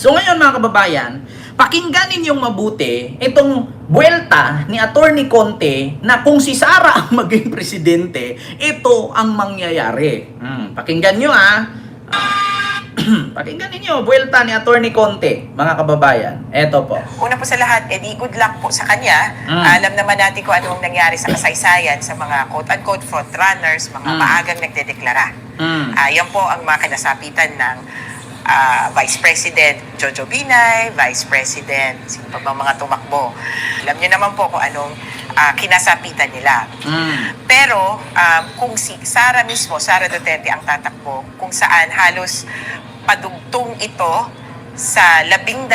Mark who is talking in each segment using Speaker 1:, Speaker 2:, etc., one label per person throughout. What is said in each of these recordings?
Speaker 1: So ngayon mga kababayan, pakinggan ninyong mabuti itong buwelta ni Attorney Conte na kung si Sara ang maging presidente, ito ang mangyayari. Pakinggan nyo pakinggan ninyo, buwelta ni Attorney Conte, mga kababayan. Ito po.
Speaker 2: Una po sa lahat, edi good luck po sa kanya. Alam naman natin kung anong nangyari sa kasaysayan sa mga quote-unquote frontrunners, mga maagang nagdedeklara. Yan po ang mga kinasapitan ng Vice President Jojo Binay, Vice President, sino pa bang mga tumakbo. Alam niyo naman po kung anong kinasapitan nila. Pero kung si Sara mismo, Sara Duterte ang tatakbo, kung saan halos padugtong ito sa 12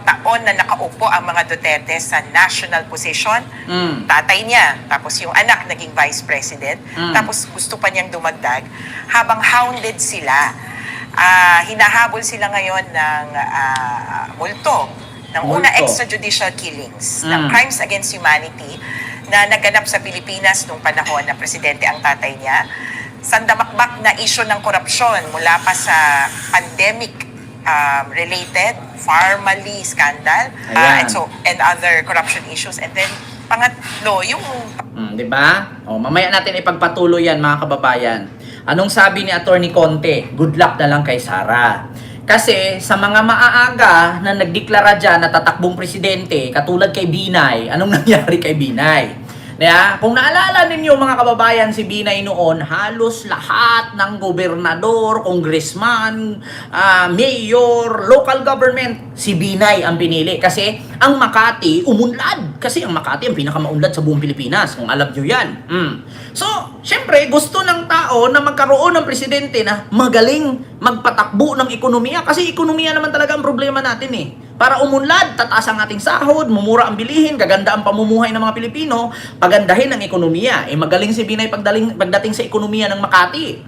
Speaker 2: taon na nakaupo ang mga Duterte sa national position, tatay niya, tapos yung anak naging Vice President, tapos gusto pa niyang dumagdag, habang hounded sila. Hinahabol sila ngayon ng multo, ng una extrajudicial killings, ng crimes against humanity na naganap sa Pilipinas nung panahon na presidente ang tatay niya. Sandamakbak na issue ng korupsyon mula pa sa pandemic related, Pharmally scandal, and other corruption issues. And then, pangatlo, yung...
Speaker 1: Diba? Mamaya natin ipagpatuloy yan mga kababayan. Anong sabi ni Attorney Conte? Good luck na lang kay Sara. Kasi sa mga maaaga na nagdeklara dyan na tatakbong presidente, katulad kay Binay, anong nangyari kay Binay? Kung naalala ninyo mga kababayan, si Binay noon, halos lahat ng gobernador, congressman, mayor, local government, si Binay ang pinili. Kasi ang Makati umunlad. Kasi ang Makati ang pinakamaunlad sa buong Pilipinas, kung alam nyo yan. So, syempre, gusto ng tao na magkaroon ng presidente na magaling magpatakbo ng ekonomiya. Kasi ekonomiya naman talaga ang problema natin eh. Para umunlad, tataas ang ating sahod, mumura ang bilihin, gaganda ang pamumuhay ng mga Pilipino, pagandahin ang ekonomiya. Magaling si Binay pagdating sa ekonomiya ng Makati.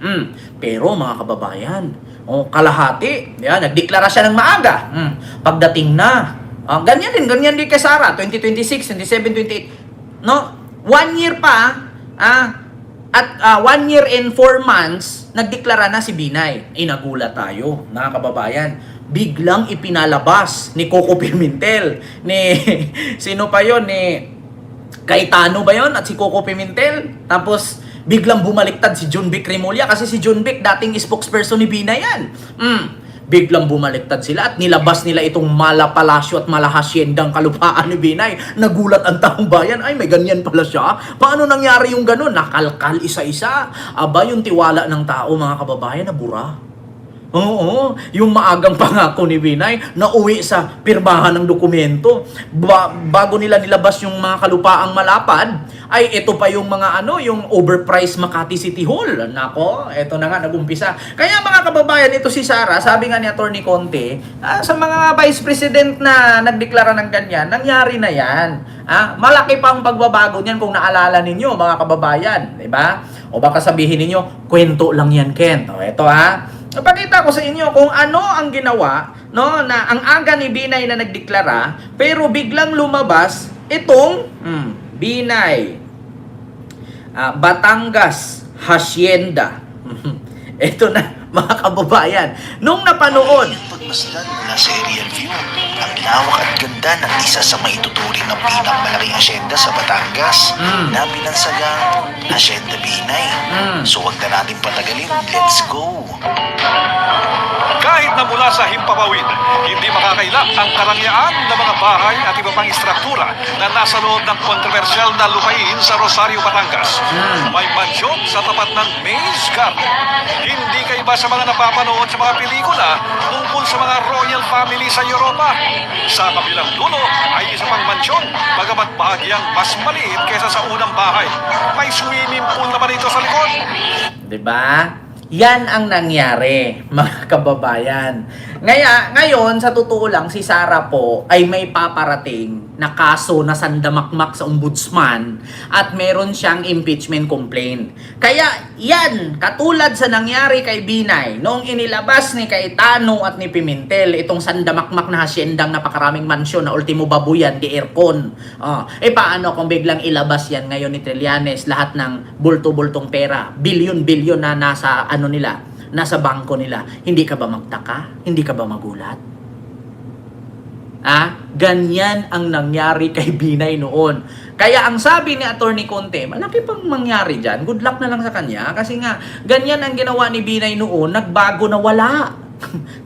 Speaker 1: Pero mga kababayan, kalahati, nagdeklara siya ng maaga. Pagdating na, ganyan din kay Sara, 2026, 27, 28. No? 1 year pa, at 1 year and 4 months, nagdeklara na si Binay. Nagulat tayo, mga kababayan. Biglang ipinalabas ni Coco Pimentel, ni sino pa yon, ni Cayetano ba yon, at si Coco Pimentel. Tapos biglang bumaliktad si John Vic Remulla, kasi si John Vic dating spokesperson ni Binay yan. Biglang bumaliktad sila at nilabas nila itong malapalasyo at malahasyendang kalupaan ni Binay. Nagulat ang taong bayan, ay may ganyan pala siya. Paano nangyari yung ganun? Nakalkal isa-isa. Aba, yung tiwala ng tao mga kababayan nabura. Oo, yung maagang pangako ni Binay na uwi sa pirmahan ng dokumento. Bago nila nilabas yung mga kalupaang malapad, ay ito pa yung mga yung overpriced Makati City Hall. Nako, ito na nga nagumpisa. Kaya mga kababayan, ito si Sara, sabi nga ni Attorney Conte, sa mga vice president na nagdeklara ng ganyan, nangyari na yan. Malaki pang pagbabago niyan kung naalala ninyo mga kababayan, diba? O baka sabihin ninyo, kwento lang yan, Ken. Ito Napakita ko sa inyo kung ano ang ginawa, na ang aga ni Binay na nagdeklara, pero biglang lumabas itong Binay, Batangas Hacienda. Ito na mga kababayan. Nung napanood,
Speaker 3: pagmasdan mula sa aerial view, ang lawak at ganda ng isa sa maituturing ng pinakamalaking asyenda sa Batangas na binansagang Hacienda Binay. So wag na natin patagalin, let's go!
Speaker 4: Kahit na mula sa himpapawid, hindi makakailap ang karangyaan ng mga bahay at iba pang istruktura na nasa loob ng kontrobersyal na lupain sa Rosario, Batangas. May mansyon sa tapat ng Maze Garden. Hindi kayo ba sa mga napapanood sa mga pelikula tungkol sa mga royal family sa Europa? Sa kabilang dulo ay isa pang mansyon, bagamat bahagyang mas maliit kaysa sa unang bahay. May swimming pool naman ito sa likod.
Speaker 1: diba? Yan ang nangyari, mga kababayan. Ngayon, sa totoo lang, si Sara po ay may paparating na kaso na sandamakmak sa ombudsman at meron siyang impeachment complaint. Kaya yan, katulad sa nangyari kay Binay, noong inilabas ni Cayetano at ni Pimentel, itong sandamakmak na hasyendang napakaraming mansyon na ultimo babuyan di aircon. Paano kung biglang ilabas yan ngayon ni Trillanes, lahat ng bulto-bultong pera, bilyon-bilyon na nasa nasa bangko nila, hindi ka ba magtaka? Hindi ka ba magulat? Ganyan ang nangyari kay Binay noon. Kaya ang sabi ni Attorney Conte, malaki pang mangyari dyan. Good luck na lang sa kanya. Kasi nga, ganyan ang ginawa ni Binay noon, nagbago na wala.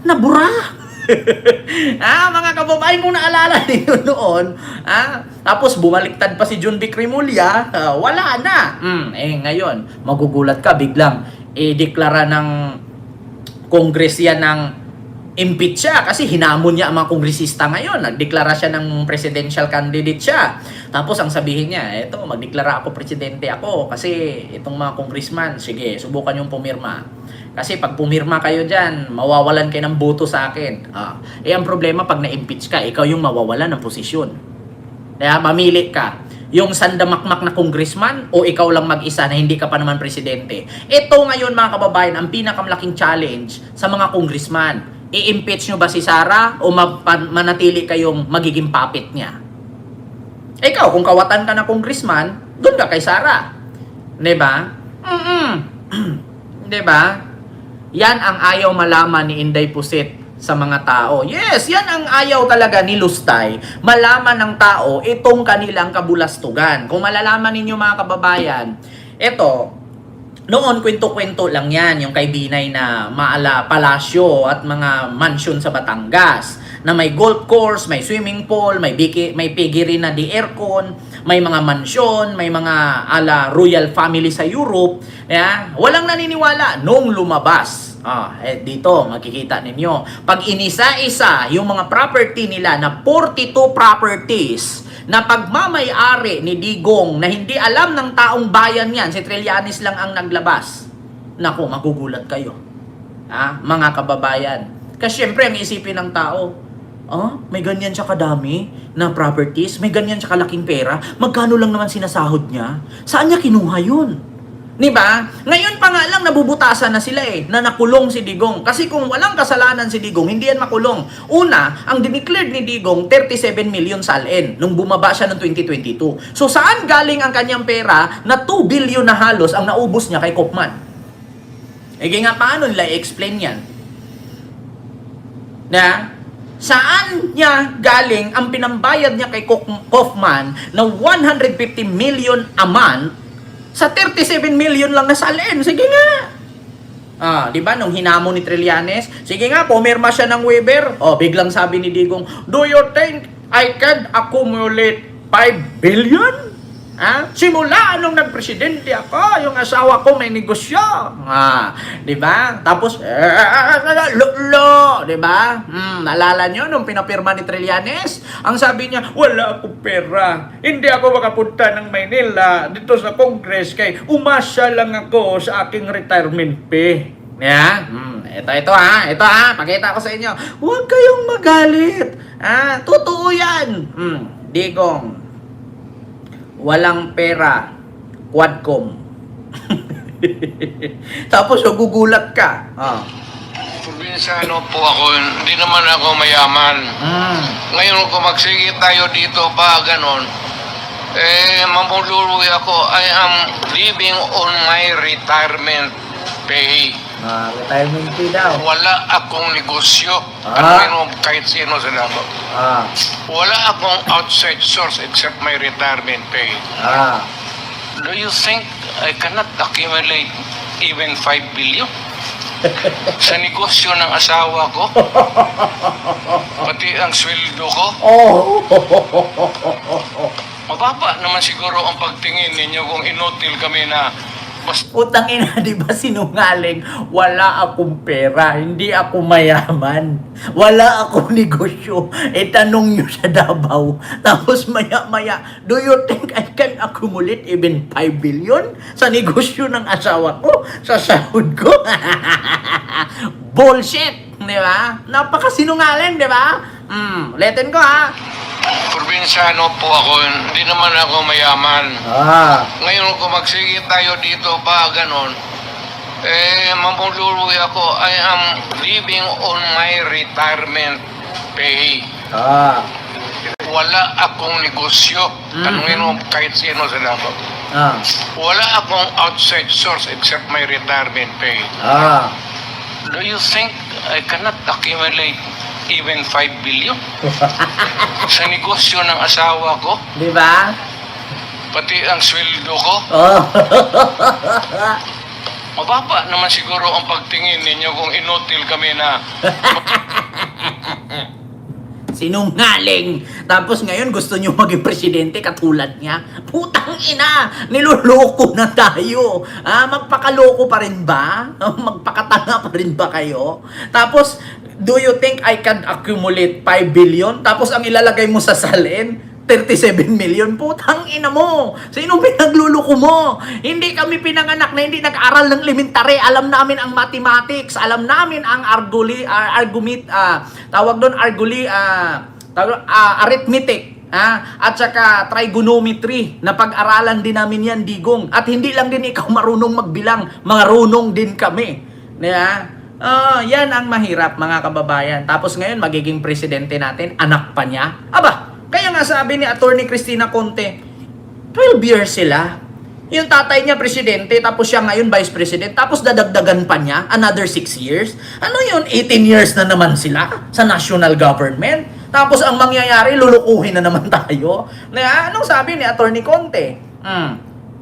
Speaker 1: Nabura. Mga kababayan, kung naalala niyo noon, tapos bumaliktad pa si John Vic Remulla, wala na. Ngayon, magugulat ka, biglang deklara ng Congress yan ng impeach siya kasi hinamon niya ang mga kongresista ngayon. Nagdeklara siya ng presidential candidate siya. Tapos ang sabihin niya, eto, magdeklara ako presidente ako kasi itong mga congressman, sige, subukan yung pumirma. Kasi pag pumirma kayo dyan, mawawalan kayo ng boto sa akin. Ang problema pag na-impeach ka, ikaw yung mawawalan ng posisyon. Kaya mamili ka. Yung sandamakmak na congressman o ikaw lang mag-isa na hindi ka pa naman presidente. Ito ngayon mga kababayan, ang pinakamalaking challenge sa mga congressman. I-impeach nyo ba si Sara o manatili kayong magiging puppet niya? Ikaw, kung kawatan ka na congressman, doon ka kay Sara. Diba? Diba? Yan ang ayaw malaman ni Inday Pusit sa mga tao. Yes, yan ang ayaw talaga ni Lustay. Malaman ng tao itong kanilang kabulastugan. Kung malalaman ninyo mga kababayan, ito, noon, kwento-kwento lang yan, yung kay Binay na maala palasyo at mga mansion sa Batangas, na may golf course, may swimming pool, may piggery na di aircon, may mga mansion, may mga ala royal family sa Europe. Walang naniniwala nung lumabas. Dito, makikita ninyo. Pag inisa-isa yung mga property nila na 42 properties, na pagmamay-ari ni Digong na hindi alam ng taong bayan yan, si Trillanes lang ang naglabas. Naku, magugulat kayo. Mga kababayan. Kasi syempre, ang isipin ng tao, may ganyan siya kadami na properties, may ganyan siya kalaking pera, magkano lang naman sinasahod niya? Saan niya kinuha yun? Diba? Ngayon pa nga lang nabubutasan na sila na nakulong si Digong. Kasi kung walang kasalanan si Digong, hindi yan makulong. Una, ang dineclared ni Digong, 37 million salin nung bumaba siya noong 2022. So saan galing ang kanyang pera na 2 billion na halos ang naubos niya kay Kopman? Nga paano nila i-explain yan? Saan niya galing ang pinambayad niya kay Kaufman na 150 million a month sa 37 million lang na salin? Sige nga. Di ba nung hinamo ni Trillanes, sige nga, pumirma siya ng waiver. Biglang sabi ni Digong, do you think I can accumulate 5 billion? Simula nung nagpresidente ako, yung asawa ko may negosyo. Di ba? Tapos, di ba? Naalala nyo nung pinapirma ni Trillanes? Ang sabi niya, wala akong pera. Hindi ako makapunta ng Maynila dito sa Congress kay umasa lang ako sa aking retirement pay. Ito pakita ko sa inyo. Huwag kayong magalit. Totoo yan. Digong, walang pera, Quadcom. Tapos gugulat ka.
Speaker 5: Probinsyano po ako, hindi naman ako mayaman. Ngayon kung magsige tayo dito pa ganon, mamululoy ako. I am living on my retirement pay.
Speaker 1: Retirement pay daw.
Speaker 5: Wala akong negosyo. Ano kahit sino sa dako. Wala akong outside source except my retirement pay. Do you think I cannot accumulate even 5 billion? Sa negosyo ng asawa ko? Pati ang sweldo ko? Mababa naman siguro ang pagtingin ninyo kung inutil kami na
Speaker 1: Utang ina, di ba sinungaling? Wala akong pera, hindi ako mayaman, wala akong negosyo. Tanong nyo sa Davao. Tapos maya-maya, do you think I can accumulate even 5 billion sa negosyo ng asawa ko? Sa sahod ko? Bullshit! Di ba? Napakasinungaling, di ba? Ulitin ko
Speaker 5: probinsyano po ako, hindi naman ako mayaman. Ngayon kung magsige tayo dito pa ganon, mamululoy ako. I am living on my retirement pay. Wala akong negosyo. Tanungin mo kahit sino sa dako. Wala akong outside source except my retirement pay. Do you think I cannot accumulate even 5 billion. Sa negosyo ng asawa ko,
Speaker 1: Di ba?
Speaker 5: pati ang sweldo ko,
Speaker 1: Oh.
Speaker 5: mababa naman siguro ang pagtingin ninyo kung inutil kami na
Speaker 1: Sinungaling. Tapos ngayon gusto nyo maging presidente katulad niya. Putang ina, niloloko na tayo. Magpakaloko pa rin ba? Magpakatanga pa rin ba kayo? Tapos, do you think I can accumulate 5 billion? Tapos ang ilalagay mo sa salin, 37 million. Putang ina mo. Sino pinagluluko mo? Hindi kami pinanganak na hindi nag-aral ng elementary. Alam namin ang mathematics. Alam namin ang arithmetic. At saka trigonometry. Na pag-aralan din namin yan, Digong. At hindi lang din ikaw marunong magbilang. Marunong din kami. Yan ang mahirap, mga kababayan. Tapos ngayon, magiging presidente natin, anak pa niya. Aba, kaya nga sabi ni Attorney Cristina Conte, 12 years sila. Yung tatay niya presidente, tapos siya ngayon vice president, tapos dadagdagan pa niya another 6 years. Ano yun? 18 years na naman sila sa national government. Tapos ang mangyayari, lulukuhin na naman tayo. Anong sabi ni Attorney Conte?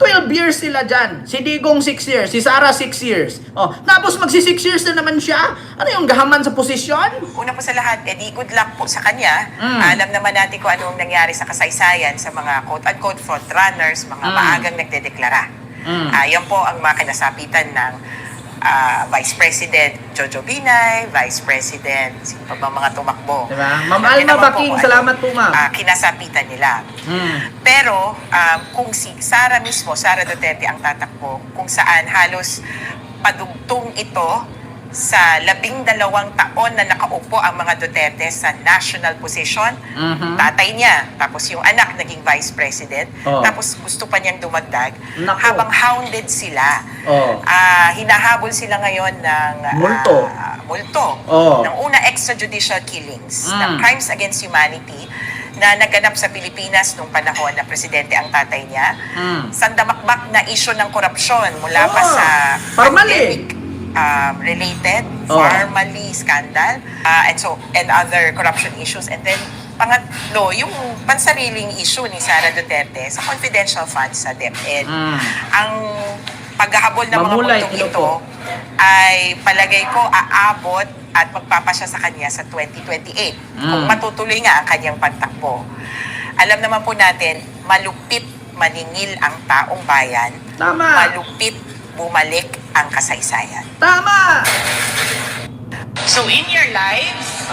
Speaker 1: 12 years sila dyan. Si Digong 6 years. Si Sara 6 years. Tapos magsi 6 years na naman siya. Ano yung gahaman sa posisyon?
Speaker 2: Una po sa lahat, good luck po sa kanya. Alam naman natin kung anong nangyari sa kasaysayan sa mga quote-unquote frontrunners, mga maagang nagdedeklara. Yan po ang mga kinasapitan ng Vice President Jojo Binay, Vice President, sino pa ba mga tumakbo?
Speaker 1: Diba? Ma'am Alma Baking, salamat po, ma'am.
Speaker 2: Kinasapitan nila. Pero kung si Sara mismo, Sara Duterte ang tatakbo, kung saan halos padugtong ito sa 12 taon na nakaupo ang mga Duterte sa national position, tatay niya, tapos yung anak naging vice president, tapos gusto pa niyang dumagdag, habang hounded sila. Hinahabol sila ngayon ng multo. Ng una, extrajudicial killings, ng crimes against humanity na naganap sa Pilipinas nung panahon na presidente ang tatay niya. Sandamakbak na issue ng korupsyon mula pa sa pandemic related, formally scandal, and other corruption issues. And then, pangatlo, yung pansariling issue ni Sara Duterte sa confidential funds sa DepEd. Ang paghahabol ng mga multong ito ay palagay ko aabot at magpapasya sa kanya sa 2028 kung matutuloy nga ang kanyang pagtakbo. Alam naman po natin, malupit maningil ang taong bayan.
Speaker 1: Tama.
Speaker 2: Malupit bumalik ang kasaysayan.
Speaker 1: Tama!
Speaker 2: So in your lives,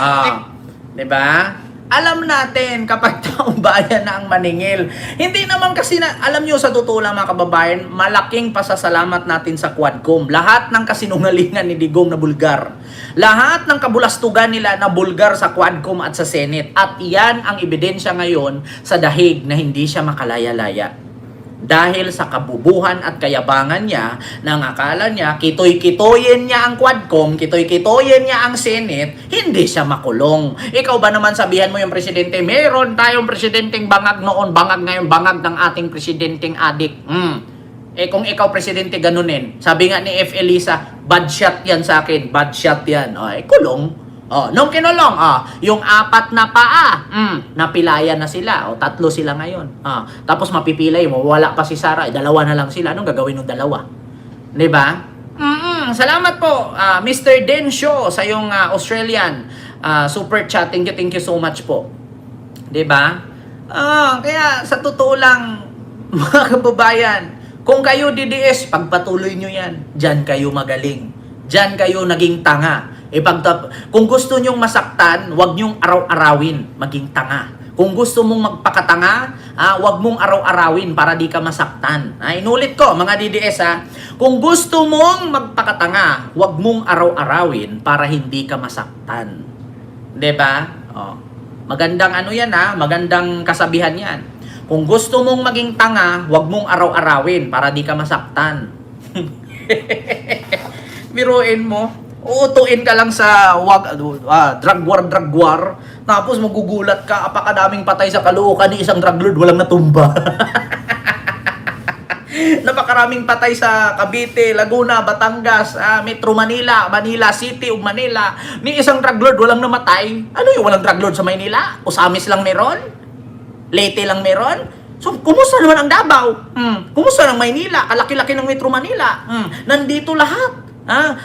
Speaker 1: diba? Alam natin kapag taong bayan na ang maningil. Hindi naman kasi alam nyo sa totoo lang mga kababayan, malaking pasasalamat natin sa Quadcom. Lahat ng kasinungalingan ni Digong na bulgar. Lahat ng kabulastugan nila na bulgar sa Quadcom at sa Senate. At iyan ang ebidensya ngayon sa dahig na hindi siya makalaya-laya. Dahil sa kabubuhan at kayabangan niya, nang akala niya, kitoy-kitoyin niya ang Quadcom, kitoy-kitoyin niya ang Senate, hindi siya makulong. Ikaw ba naman sabihan mo yung presidente, meron tayong presidenteng bangag noon, bangag ngayon, bangag ng ating presidenteng adik. Kung ikaw presidente ganunin, sabi nga ni F. Elisa, bad shot yan sa akin, bad shot yan. Kulong. Nung kinulong, yung 4 na paa, napilaya na sila. 3 sila ngayon. Tapos mapipilay mo, wala pa si Sara, 2 na lang sila. Anong gagawin ng 2? Diba? Salamat po, Mr. Densho, sa yung Australian super chat. Thank you so much po. Diba? Kaya sa totoo lang, mga kababayan, kung kayo DDS, pagpatuloy nyo yan. Diyan kayo magaling. Diyan kayo naging tanga. Kung gusto nyong masaktan, huwag nyong araw-arawin, maging tanga. Kung gusto mong magpakatanga, huwag mong araw-arawin para di ka masaktan. Inulit ko, mga DDS kung gusto mong magpakatanga, huwag mong araw-arawin para hindi ka masaktan. 'Di ba? Magandang yan magandang kasabihan 'yan. Kung gusto mong maging tanga, huwag mong araw-arawin para di ka masaktan. Biruin mo. Uutuin ka lang sa drug war, tapos magugulat ka, apakadaming patay sa Caloocan ni isang drug lord, walang natumba. Napakaraming patay sa Cavite, Laguna, Batangas, Metro Manila, Manila City ug Manila. Ni isang drug lord walang namatay. Ano yung walang drug lord sa Maynila? Usamis lang meron? Leyte lang meron? So, kumusta naman ang Davao? Kumusta ang Maynila? Kalaki-laki ng Metro Manila. Nandito lahat.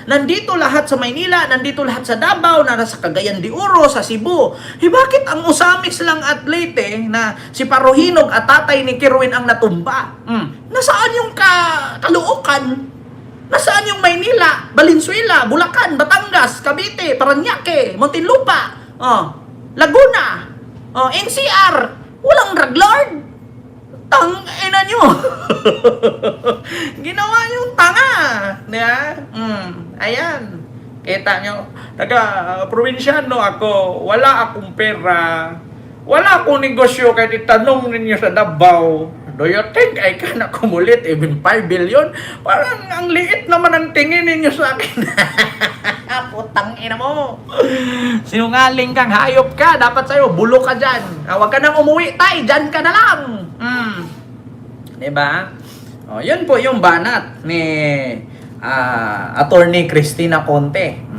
Speaker 1: Nandito lahat sa Maynila, nandito lahat sa Davao, nasa Cagayan de Oro, sa Cebu. Bakit ang Usamis lang at Leyte na si Parohinog at tatay ni Kirwin ang natumba? Nasaan yung Caloocan? Nasaan yung Maynila, Valenzuela, Bulacan, Batangas, Cavite, Parañaque, Muntinlupa, Laguna, NCR? Walang drug lord? Tang-ina nyo. Ginawa yung tanga. Diba? Ayan. Kita nyo. Taga-probinsyano ako. Wala akong pera. Wala akong negosyo. Kahit itanong ninyo sa Davao. Do you think I can accumulate even 5 billion? Parang ang liit naman ang tingin ninyo sa akin. Putang ina mo. Sinungaling kang hayop ka. Dapat sa'yo, bulo ka dyan. Huwag ka nang umuwi, tay. Dyan ka na lang. Diba? Yun po yung banat ni Attorney Cristina Conte.